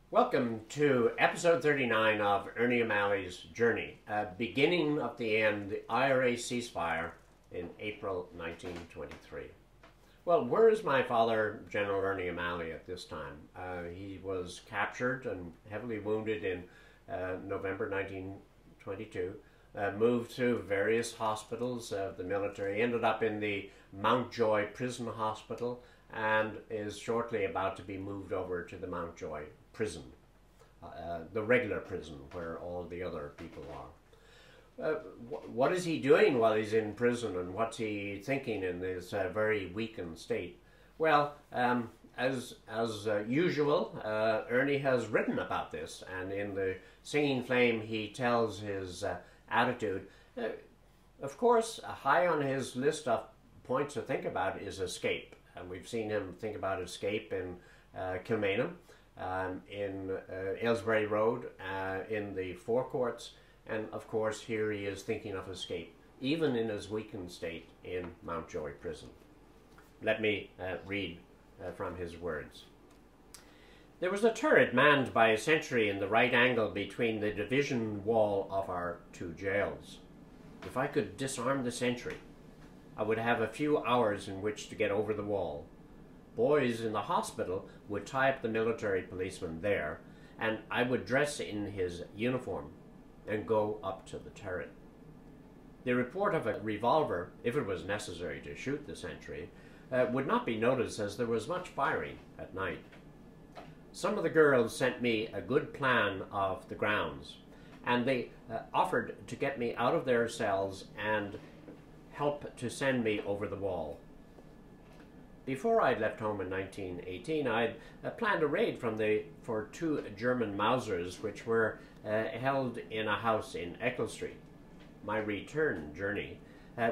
Welcome to episode 39 of Ernie O'Malley's Journey, beginning of the end, the IRA ceasefire in April 1923. Well, where is my father, General Ernie O'Malley, at this time? He was captured and heavily wounded in November 1922, moved to various hospitals of the military, ended up in the Mountjoy Prison Hospital, and is shortly about to be moved over to the Mountjoy Prison, the regular prison where all the other people are. What is he doing while he's in prison, and what's he thinking in this very weakened state? Well, as usual, Ernie has written about this, and in the Singing Flame he tells his attitude. Of course, high on his list of points to think about is escape, and we've seen him think about escape in Kilmainham, in Aylesbury Road, in the Forecourts, and of course here he is thinking of escape, even in his weakened state, in Mountjoy Prison. Let me read from his words. There was a turret manned by a sentry in the right angle between the division wall of our two jails. If I could disarm the sentry, I would have a few hours in which to get over the wall. Boys in the hospital would tie up the military policeman there, and I would dress in his uniform and go up to the turret. The report of a revolver, if it was necessary to shoot the sentry, would not be noticed, as there was much firing at night. Some of the girls sent me a good plan of the grounds, and they offered to get me out of their cells and help to send me over the wall. Before I'd left home in 1918, I'd planned a raid for two German Mausers which were held in a house in Ecclesstreet. My return journey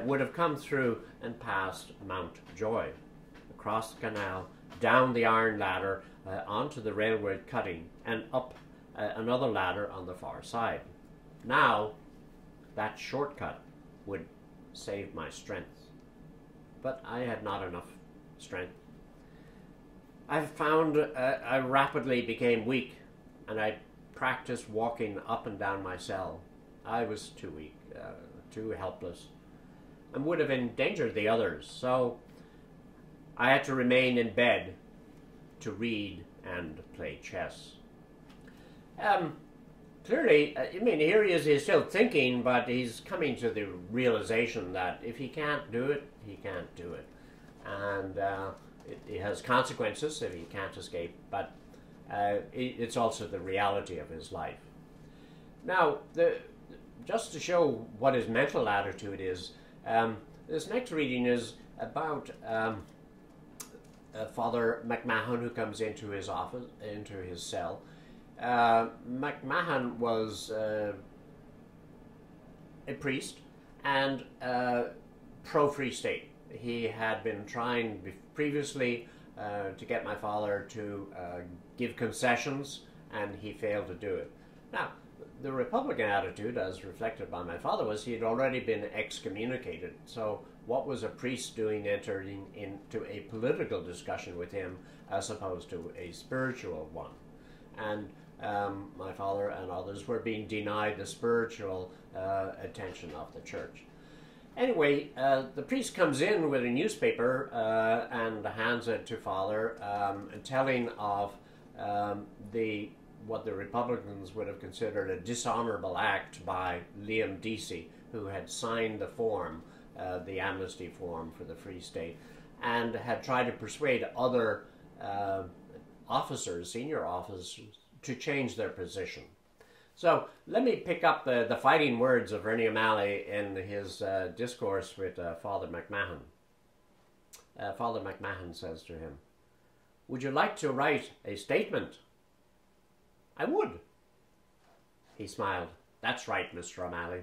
would have come through and past Mountjoy, across the canal, down the iron ladder, onto the railway cutting, and up another ladder on the far side. Now, that shortcut would save my strength, but I had not enough strength. I found I rapidly became weak, and I practiced walking up and down my cell. I was too weak, too helpless, and would have endangered the others, so I had to remain in bed to read and play chess. Clearly, I mean, here he is, he's still thinking, but he's coming to the realization that if he can't do it, he can't do it. And it has consequences if he can't escape, but it's also the reality of his life. Now, just to show what his mental attitude is, this next reading is about Father McMahon, who comes into his office, into his cell. McMahon was a priest and pro-Free State. He had been trying previously to get my father to give concessions, and he failed to do it. Now, the Republican attitude, as reflected by my father, was he had already been excommunicated. So what was a priest doing entering into a political discussion with him as opposed to a spiritual one? And my father and others were being denied the spiritual attention of the church. Anyway, the priest comes in with a newspaper and hands it to Father, telling of what the Republicans would have considered a dishonorable act by Liam Deasy, who had signed the form, the amnesty form for the Free State, and had tried to persuade other officers, senior officers, to change their position. So let me pick up the fighting words of Ernie O'Malley in his discourse with Father McMahon. Father McMahon says to him, Would you like to write a statement? I would. He smiled. That's right, Mr. O'Malley.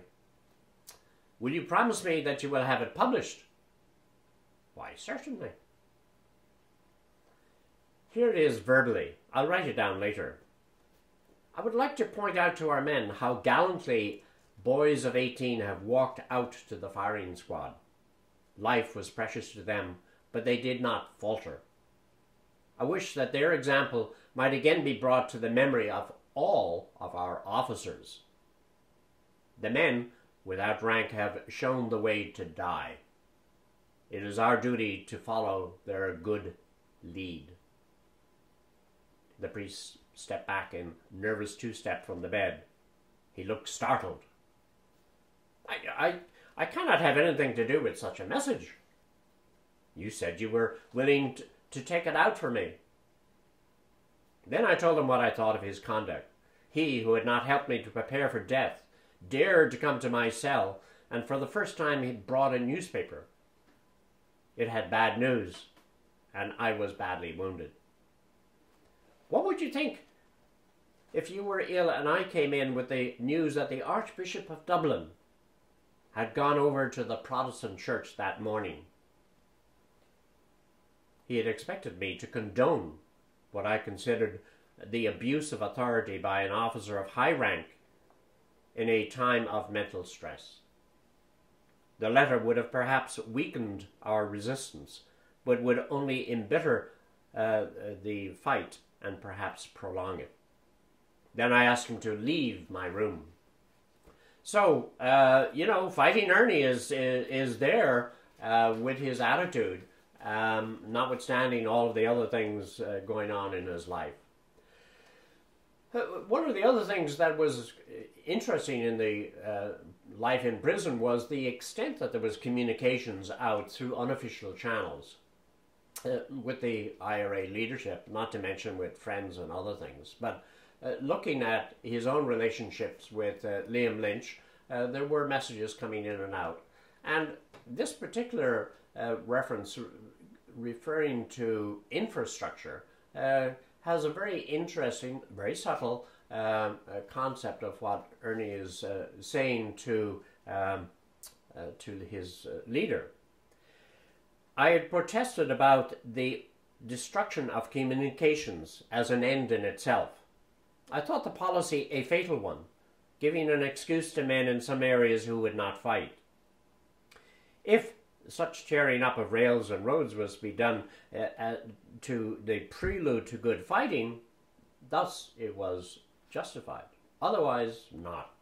Will you promise me that you will have it published? Why, certainly. Here it is verbally. I'll write it down later. I would like to point out to our men how gallantly boys of 18 have walked out to the firing squad. Life was precious to them, but they did not falter. I wish that their example might again be brought to the memory of all of our officers. The men without rank have shown the way to die. It is our duty to follow their good lead. The priest stepped back in nervous two-step from the bed. He looked startled. I cannot have anything to do with such a message. You said you were willing to take it out for me. Then I told him what I thought of his conduct. He, who had not helped me to prepare for death, dared to come to my cell, and for the first time he brought a newspaper. It had bad news, and I was badly wounded. What would you think if you were ill and I came in with the news that the Archbishop of Dublin had gone over to the Protestant church that morning? He had expected me to condone what I considered the abuse of authority by an officer of high rank in a time of mental stress. The letter would have perhaps weakened our resistance, but would only embitter the fight and perhaps prolong it. Then I asked him to leave my room. So, Fighting Ernie is there with his attitude, notwithstanding all of the other things going on in his life. One of the other things that was interesting in the life in prison was the extent that there was communications out through unofficial channels with the IRA leadership, not to mention with friends and other things. But looking at his own relationships with Liam Lynch, there were messages coming in and out. And this particular reference referring to infrastructure has a very interesting, very subtle concept of what Ernie is saying to his leader. I had protested about the destruction of communications as an end in itself. I thought the policy a fatal one, giving an excuse to men in some areas who would not fight. If such tearing up of rails and roads was to be done to the prelude to good fighting, thus it was justified. Otherwise, not.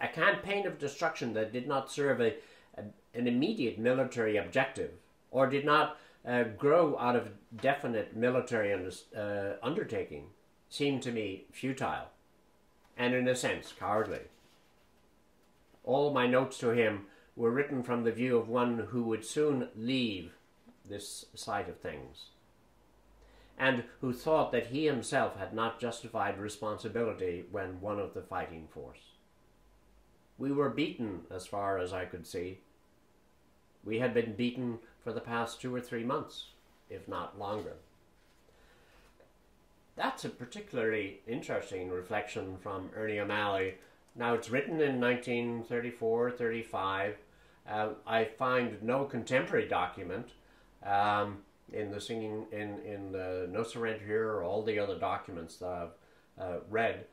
A campaign of destruction that did not serve an immediate military objective or did not grow out of definite military undertaking seemed to me futile and, in a sense, cowardly. All my notes to him were written from the view of one who would soon leave this side of things, and who thought that he himself had not justified responsibility when one of the fighting force. We were beaten as far as I could see. We had been beaten for the past 2 or 3 months, if not longer. That's a particularly interesting reflection from Ernie O'Malley. Now, it's written in 1934-35. I find no contemporary document in the singing, in the No Surrender Here, or all the other documents that I've read,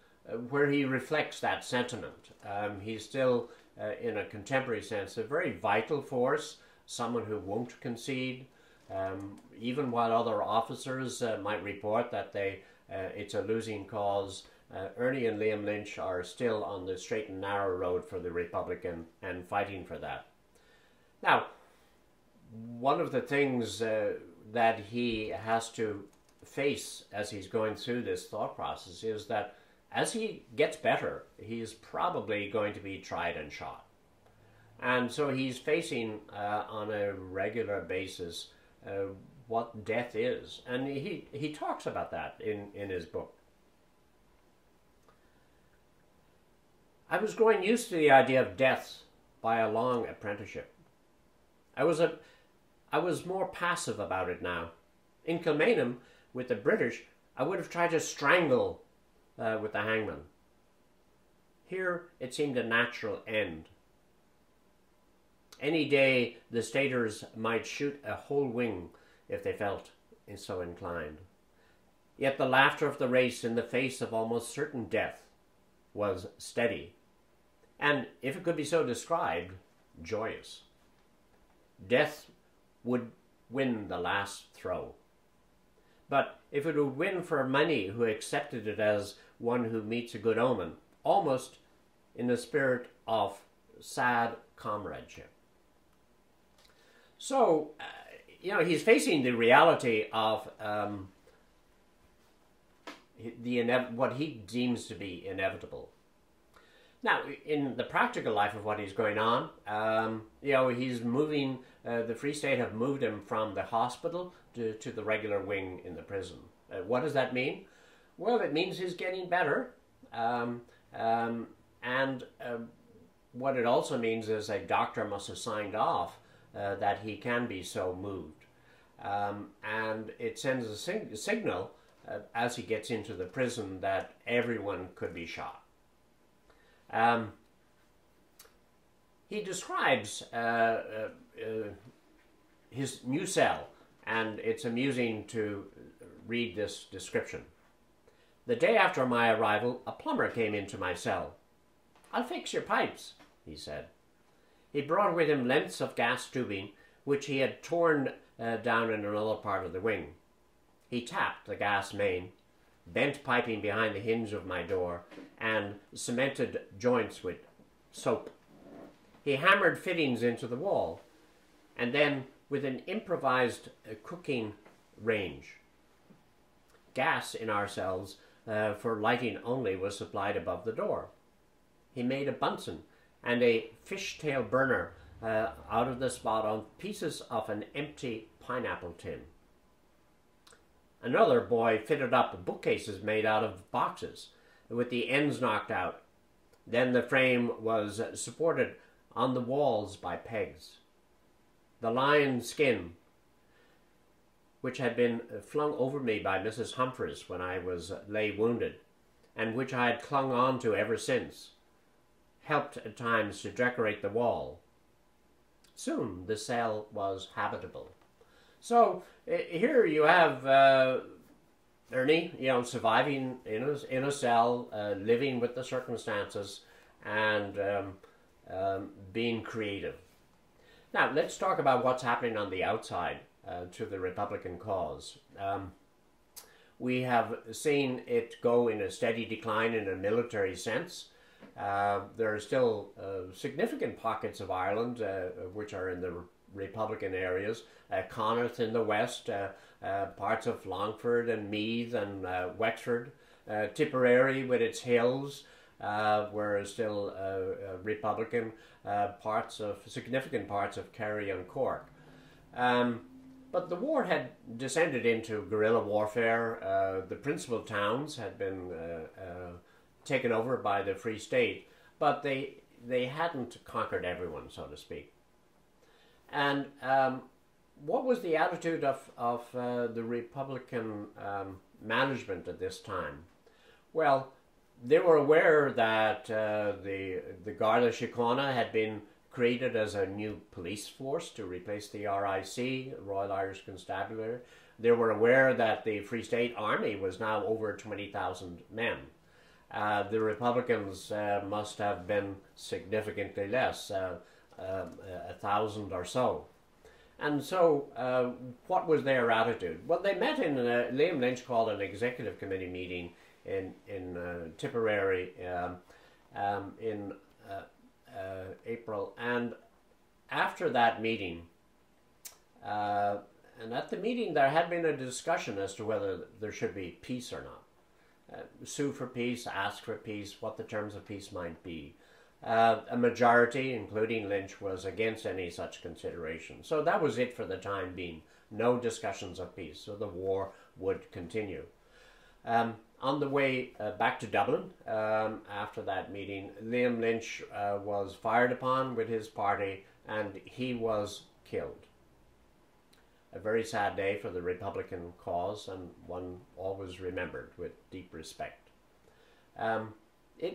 where he reflects that sentiment. He's still, in a contemporary sense, a very vital force, someone who won't concede, even while other officers might report that it's a losing cause. Ernie and Liam Lynch are still on the straight and narrow road for the Republican and fighting for that. Now, one of the things that he has to face as he's going through this thought process is that as he gets better, he's probably going to be tried and shot. And so he's facing on a regular basis what death is. And he talks about that in his book. I was growing used to the idea of death by a long apprenticeship. I was more passive about it now. In Kilmainham, with the British, I would have tried to strangle with the hangman. Here, it seemed a natural end. Any day, the staters might shoot a whole wing if they felt so inclined. Yet the laughter of the race in the face of almost certain death was steady, and, if it could be so described, joyous. Death would win the last throw. But if it would win for many who accepted it as one who meets a good omen, almost in the spirit of sad comradeship. So, he's facing the reality of what he deems to be inevitable. Now, in the practical life of what he's going on, he's moving, the Free State have moved him from the hospital to the regular wing in the prison. What does that mean? Well, it means he's getting better. What it also means is a doctor must have signed off that he can be so moved. And it sends a signal as he gets into the prison that everyone could be shot. He describes his new cell, and it's amusing to read this description. The day after my arrival, a plumber came into my cell. "I'll fix your pipes," he said. He brought with him lengths of gas tubing, which he had torn down in another part of the wing. He tapped the gas main, bent piping behind the hinge of my door, and cemented joints with soap. He hammered fittings into the wall, and then with an improvised cooking range. Gas in our cells for lighting only was supplied above the door. He made a Bunsen and a fishtail burner out of the spot on pieces of an empty pineapple tin. Another boy fitted up bookcases made out of boxes with the ends knocked out. Then the frame was supported on the walls by pegs. The lion skin, which had been flung over me by Mrs. Humphreys when I lay wounded, and which I had clung on to ever since, helped at times to decorate the wall. Soon the cell was habitable. So here you have Ernie, surviving in a cell, living with the circumstances, and being creative. Now let's talk about what's happening on the outside to the Republican cause. We have seen it go in a steady decline in a military sense. There are still significant pockets of Ireland which are in the Republican areas. Connaught in the west, parts of Longford and Meath and Wexford, Tipperary with its hills were still Republican, significant parts of Kerry and Cork. But the war had descended into guerrilla warfare. The principal towns had been taken over by the Free State, but they hadn't conquered everyone, so to speak. And what was the attitude of the Republican management at this time? Well, they were aware that the Garda Síochána had been created as a new police force to replace the RIC, Royal Irish Constabulary. They were aware that the Free State Army was now over 20,000 men. The Republicans must have been significantly less, 1,000 or so. And so what was their attitude? Well, they met in, Liam Lynch called an executive committee meeting in Tipperary in April. And after that meeting, and at the meeting there had been a discussion as to whether there should be peace or not. Sue for peace, ask for peace, what the terms of peace might be. A majority, including Lynch, was against any such consideration. So that was it for the time being. No discussions of peace. So the war would continue. On the way back to Dublin, after that meeting, Liam Lynch was fired upon with his party and he was killed. a very sad day for the Republican cause, and one always remembered with deep respect.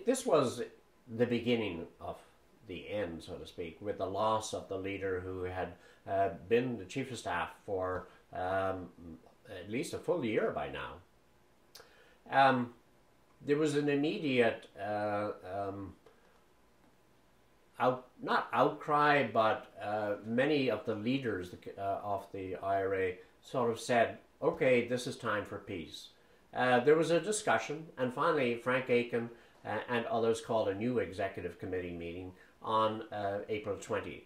This was the beginning of the end, so to speak, with the loss of the leader who had been the chief of staff for at least a full year by now. There was an immediate, not outcry, but many of the leaders of the IRA sort of said, okay, this is time for peace. There was a discussion, and finally Frank Aiken and others called a new executive committee meeting on April 20th.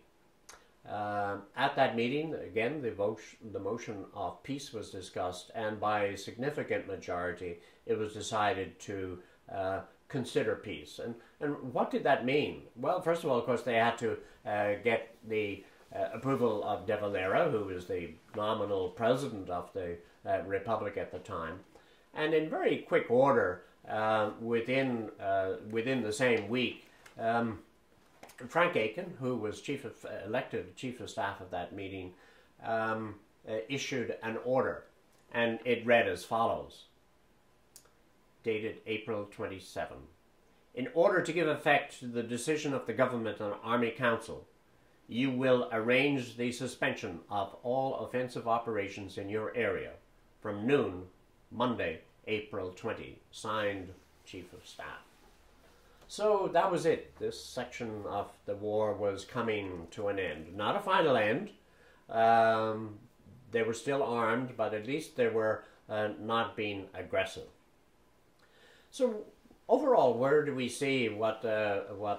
At that meeting, again, the motion of peace was discussed, and by a significant majority, it was decided to consider peace. And what did that mean? Well, first of all, of course, they had to get the approval of De Valera, who was the nominal president of the Republic at the time. And in very quick order, within the same week, Frank Aiken, who was elected chief of staff of that meeting, issued an order, and it read as follows, dated April 27. In order to give effect to the decision of the Government and Army Council, you will arrange the suspension of all offensive operations in your area from noon, Monday, April 20. Signed, Chief of Staff. So that was it. This section of the war was coming to an end. Not a final end. They were still armed, but at least they were not being aggressive. So overall, where do we see what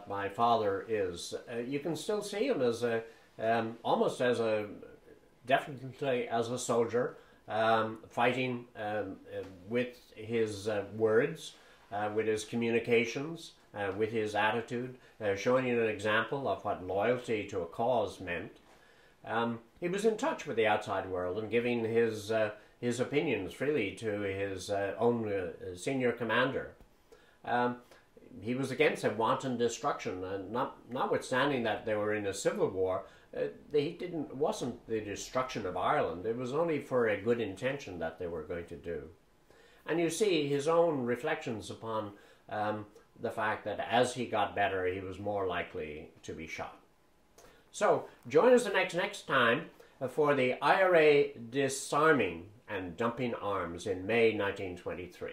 my father is? You can still see him as almost as definitely as a soldier, fighting with his words, with his communications, with his attitude, showing you an example of what loyalty to a cause meant. He was in touch with the outside world and giving his opinions freely to his own senior commander. He was against a wanton destruction, and notwithstanding that they were in a civil war, wasn't the destruction of Ireland. It was only for a good intention that they were going to do. And you see his own reflections upon the fact that as he got better, he was more likely to be shot. So join us the next time for the IRA disarming and dumping arms in May 1923.